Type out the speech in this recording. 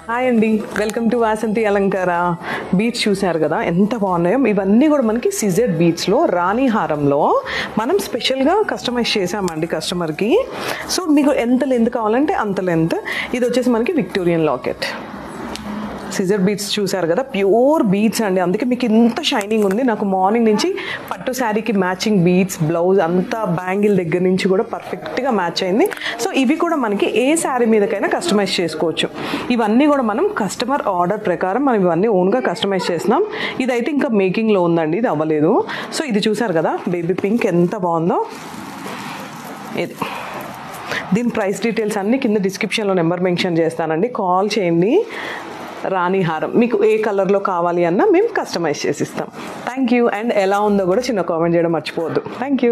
Hi అండి, welcome to Vasanthi అలంకార. Beats చూసారు కదా ఎంత బాగున్నాయో. ఇవన్నీ కూడా మనకి సిజెడ్ బీట్స్లో రాణి హారంలో మనం స్పెషల్గా కస్టమైజ్ చేసామండి కస్టమర్కి. సో మీకు ఎంత లెంత్ కావాలంటే అంత లెంత్. ఇది వచ్చేసి మనకి విక్టోరియన్ లాకెట్. సిజర్ బీట్స్ చూసారు కదా, ప్యూర్ బీట్స్ అండి, అందుకే మీకు ఇంత షైనింగ్ ఉంది. నాకు మార్నింగ్ నుంచి పట్టు శారీకి మ్యాచింగ్ బీట్స్, బ్లౌజ్ అంతా బ్యాంగిల్ దగ్గర నుంచి కూడా పర్ఫెక్ట్గా మ్యాచ్ అయింది. సో ఇవి కూడా మనకి ఏ శారీ మీదకైనా కస్టమైజ్ చేసుకోవచ్చు. ఇవన్నీ కూడా మనం కస్టమర్ ఆర్డర్ ప్రకారం మనం ఇవన్నీ ఓన్గా కస్టమైజ్ చేస్తున్నాం. ఇదైతే ఇంకా మేకింగ్లో ఉందండి, ఇది అవ్వలేదు. సో ఇది చూసారు కదా, బేబీ పింక్ ఎంత బాగుందో. ఇది దీని ప్రైస్ డీటెయిల్స్ అన్నీ కింద డిస్క్రిప్షన్లో నెంబర్ మెన్షన్ చేస్తానండి, కాల్ చేయండి. రాణి హారం మీకు ఏ కలర్లో కావాలి అన్నా మేము కస్టమైజ్ చేసి ఇస్తాం. Thank you. అండ్ ఎలా ఉందో కూడా చిన్న కామెంట్ చేయడం మర్చిపోవద్దు. Thank you.